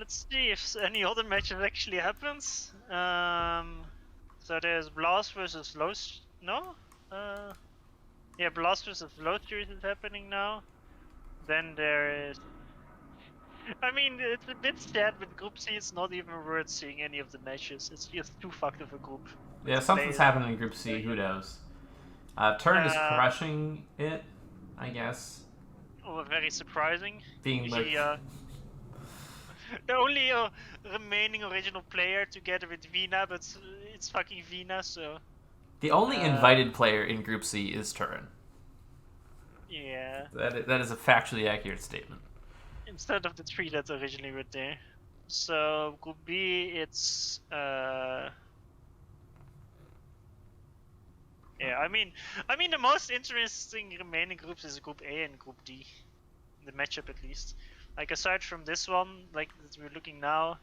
let's see if any other matches actually happens. So there's Blast versus no? Yeah, Blast versus Low Series is happening now. Then there is... I mean, it's a bit sad with Group C, it's not even worth seeing any of the matches. It's just too fucked of a group. Yeah, something's happening in Group C. Who knows? Turn is crushing it, I guess. Oh, very surprising. Being Usually, like... the only remaining original player together with Vina, but it's fucking Vina, so... The only invited player in Group C is Turin. Yeah. That is a factually accurate statement. Instead of the 3 that originally were there. So, Group B, it's... Yeah, I mean, the most interesting remaining groups is Group A and Group D. The matchup, at least. Like, aside from this one, like, that we're looking now,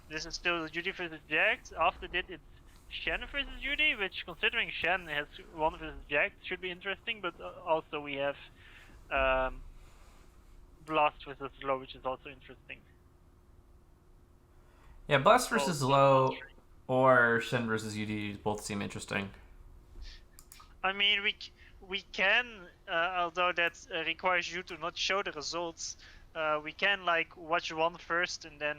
this is still Judy versus Jax. After that, it's Shen versus Judy, which, considering Shen has won versus Jax, should be interesting, but also we have Blast versus Low, which is also interesting. Yeah, Blast versus Low or Shen versus UD both seem interesting. I mean, we can, although that requires you to not show the results, we can like watch one first and then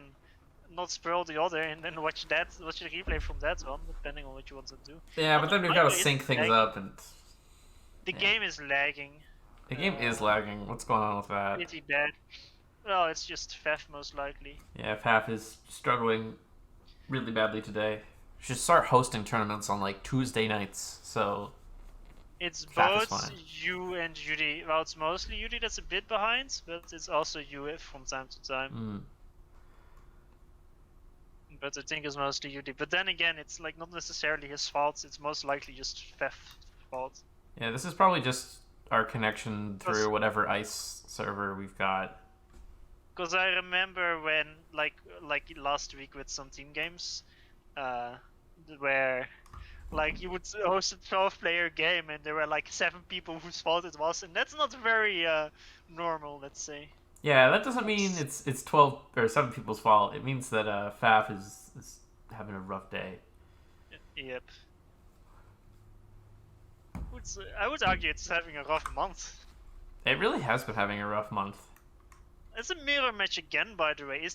not spoil the other, and then watch the replay from that one, depending on what you want to do. Yeah, but then we've got to sync things up, and the game is lagging. The game is lagging. What's going on with that? Pretty bad. Well, it's just FAF most likely. Yeah, FAF is struggling really badly today. We should start hosting tournaments on like Tuesday nights, so it's FAF both you and Judy. Well, it's mostly Judy that's a bit behind, but it's also you from time to time. But I think it's mostly Judy. But then again, it's like not necessarily his fault. It's most likely just FAF's fault. Yeah, this is probably just our connection through whatever ICE server we've got. Because I remember when, like last week with some team games, where like you would host a 12-player game and there were like 7 people whose fault it was, and that's not very normal, let's say. Yeah, that doesn't mean it's 12 or 7 people's fault. It means that FAF is having a rough day. Yep. I would argue it's having a rough month. It really has been having a rough month. It's a mirror match again, by the way.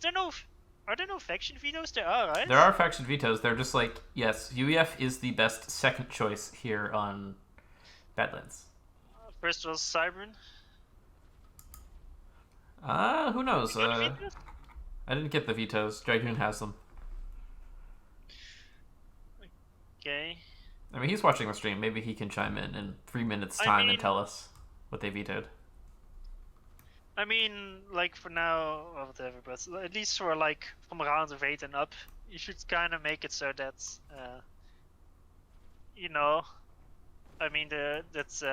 Are there no faction vetoes? There are, right? There are faction vetoes. They're just like, yes, UEF is the best second choice here on Badlands. First was Cybern. Who knows? I didn't get the vetoes. Dragoon has them. Okay. I mean, he's watching the stream. Maybe he can chime in 3 minutes' time and tell us what they vetoed. I mean, like for now, or whatever, but at least for like from round of 8 and up, you should kind of make it so that, you know, I mean, that's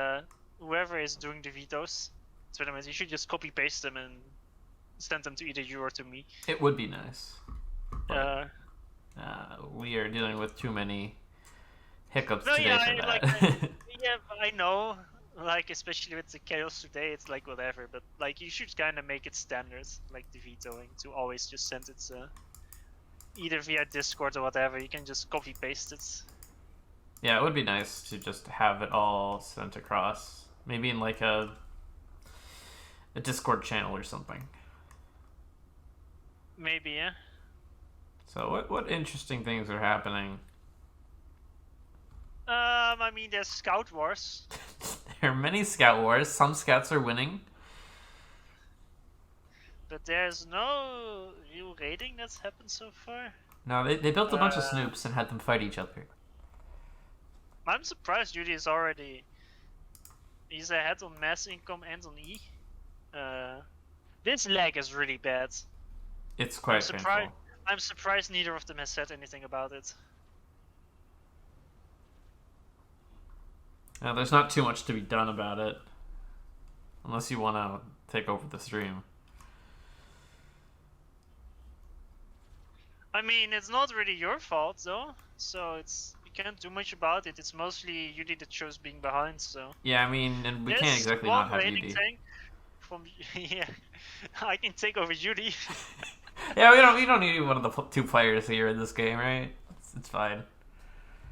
whoever is doing the vetoes, tournaments, you should just copy paste them and send them to either you or to me. It would be nice. But, we are dealing with too many hiccups today for that. Yeah, I know. Like, especially with the chaos today, it's like whatever, but like you should kind of make it standard, like the vetoing, to always just send it either via Discord or whatever. You can just copy paste it. Yeah, it would be nice to just have it all sent across, maybe in like a Discord channel or something. Maybe, yeah. So what interesting things are happening? I mean, there's Scout Wars. There are many Scout Wars. Some Scouts are winning. But there's no real raiding that's happened so far. No, they built a bunch of snoops and had them fight each other. I'm surprised Judy is already... He's ahead on mass income and on E. This lag is really bad. It's quite painful. I'm surprised neither of them has said anything about it. There's not too much to be done about it. Unless you want to take over the stream. I mean, it's not really your fault, though. So you can't do much about it. It's mostly Judy that chose being behind, so... Yeah, I mean, and we can't exactly not have UD. Tank from yeah, I can take over Judy. Yeah, we don't need one of the two players here in this game, right? It's fine.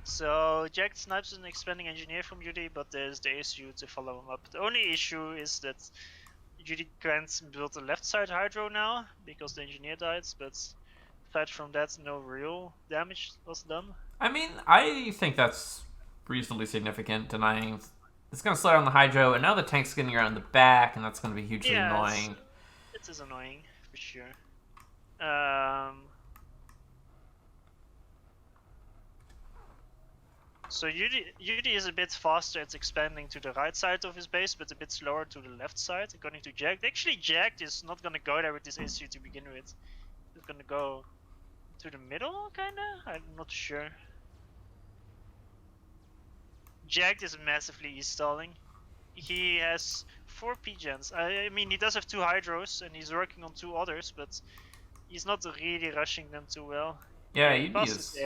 So Jack snipes an expanding engineer from Judy, but there's the ASU to follow him up. The only issue is that Judy can't build the left side hydro now because the engineer died, but aside from that, no real damage was done. I mean, I think that's reasonably significant, denying it's going to slow down the hydro, and now the tank's getting around the back, and that's going to be hugely annoying. It is annoying, for sure. So Yudi is a bit faster at expanding to the right side of his base, but a bit slower to the left side, according to Jack. Actually, Jack is not gonna go there with this ASU to begin with. He's gonna go to the middle, kinda? I'm not sure. Jack is massively e-stalling. He has 4 P-gens. I mean, he does have 2 hydros, and he's working on 2 others, but he's not really rushing them too well. Yeah, Yudi is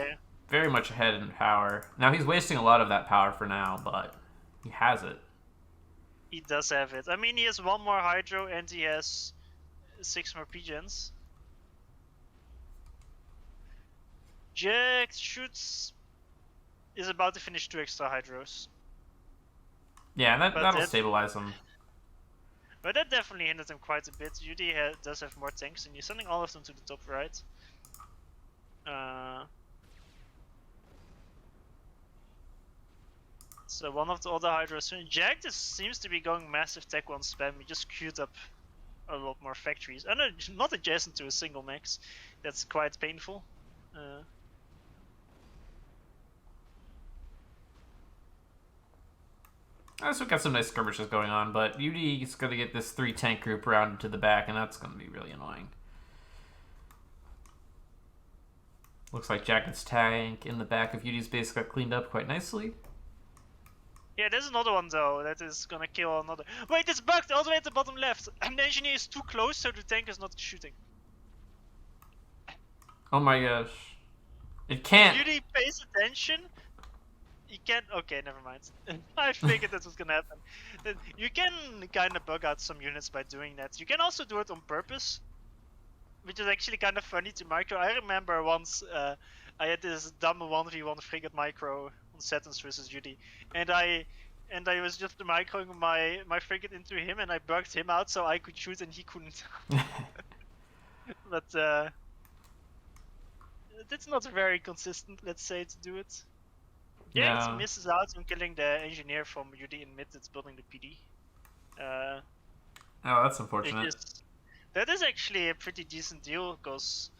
very much ahead in power. Now, he's wasting a lot of that power for now, but he has it. He does have it. I mean, he has 1 more hydro, and he has 6 more P-gens. Jack is about to finish 2 extra hydros. Yeah, that'll stabilize him. But that definitely hindered him quite a bit. Yudi does have more tanks, and he's sending all of them to the top right. So one of the other hydros. Jack seems to be going massive tech 1 spam. He just queued up a lot more factories. And not adjacent to a single max. That's quite painful. So we've got some nice skirmishes going on, but Yudi is going to get this 3 tank group rounded to the back, and that's going to be really annoying. Looks like Jacket's tank in the back of Yudi's base got cleaned up quite nicely. Yeah, there's another one though that is gonna kill another. Wait, it's bugged all the way at the bottom left. And the engineer is too close, so the tank is not shooting. Oh my gosh. It can't. If Yudi pays attention, you can't. Okay, never mind. I figured that was gonna happen. You can kind of bug out some units by doing that. You can also do it on purpose, which is actually kind of funny to micro. I remember once I had this dumb 1v1 frigate micro on Saturns versus Judy, and I was just microing my frigate into him, and I bugged him out so I could shoot and he couldn't. But it's not very consistent, let's say, to do it. Yeah, it misses out on killing the engineer from Judy in mid that's building the PD. Oh, that's unfortunate. That is actually a pretty decent deal, because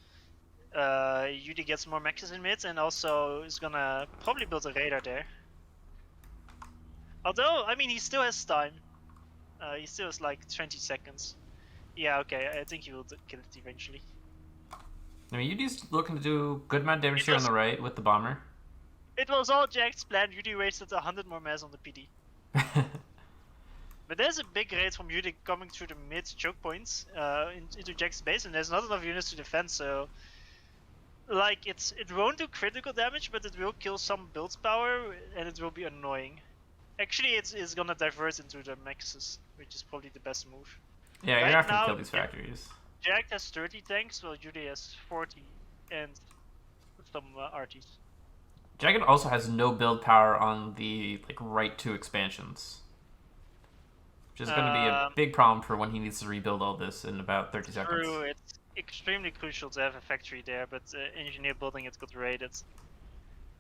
Yudi gets more maxes in mid, and also is gonna probably build a radar there. Although, I mean, he still has time. He still has like 20 seconds. Yeah, okay, I think he will kill it eventually. I mean, Yudi's looking to do good amount of damage here on the right with the bomber. It was all Jack's plan. Yudi wasted 100 more mass on the PD. But there's a big raid from Yudi coming through the mid choke points into Jack's base, and there's not enough units to defend, so like it won't do critical damage, but it will kill some build power, and it will be annoying. Actually, it's gonna divert into the maxes, which is probably the best move. Yeah, you're not gonna kill these factories. Jack has 30 tanks, while Yudi has 40 and some RTs. Jagged also has no build power on the right 2 expansions, which is going to be a big problem for when he needs to rebuild all this in about 30 seconds. True, it's extremely crucial to have a factory there, but engineer building it got raided.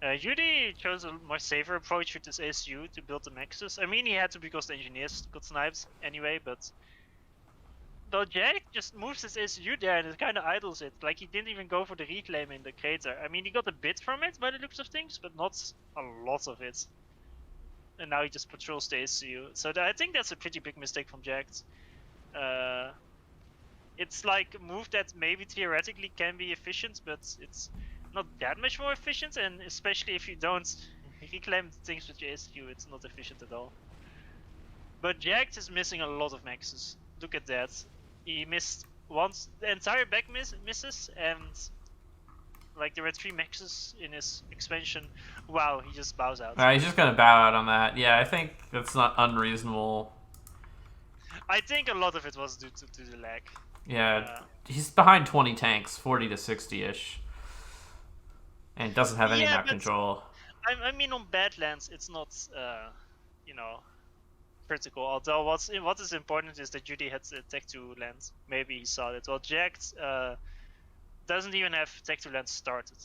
Yudi chose a more safer approach with this ASU to build the maxes. I mean, he had to because the engineers got sniped anyway, but Jack just moves his ASU there and it kind of idles it. Like, he didn't even go for the reclaim in the crater. I mean, he got a bit from it by the looks of things, but not a lot of it. And now he just patrols the ASU. So I think that's a pretty big mistake from Jack. It's like a move that maybe theoretically can be efficient, but it's not that much more efficient, and especially if you don't reclaim things with your ASU, it's not efficient at all. But Jack is missing a lot of maxes. Look at that. He missed once, the entire back misses, and like there were 3 maxes in his expansion. Wow, he just bows out. He's just gonna bow out on that. Yeah, I think that's not unreasonable. I think a lot of it was due to the lag. Yeah, he's behind 20 tanks, 40 to 60-ish. And doesn't have any map control. I mean, on Badlands, it's not, you know, critical. Although what is important is that Judy had Tech 2 lands. Maybe he saw it. Well, Jacked doesn't even have Tech 2 lands started.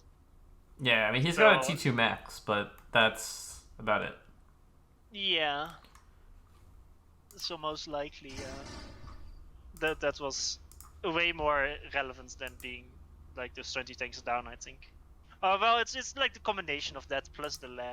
Yeah, I mean, he's got a T2 max, but that's about it. Yeah. So most likely, that was way more relevant than being like those 20 tanks down, I think. Well, it's like the combination of that plus the lag.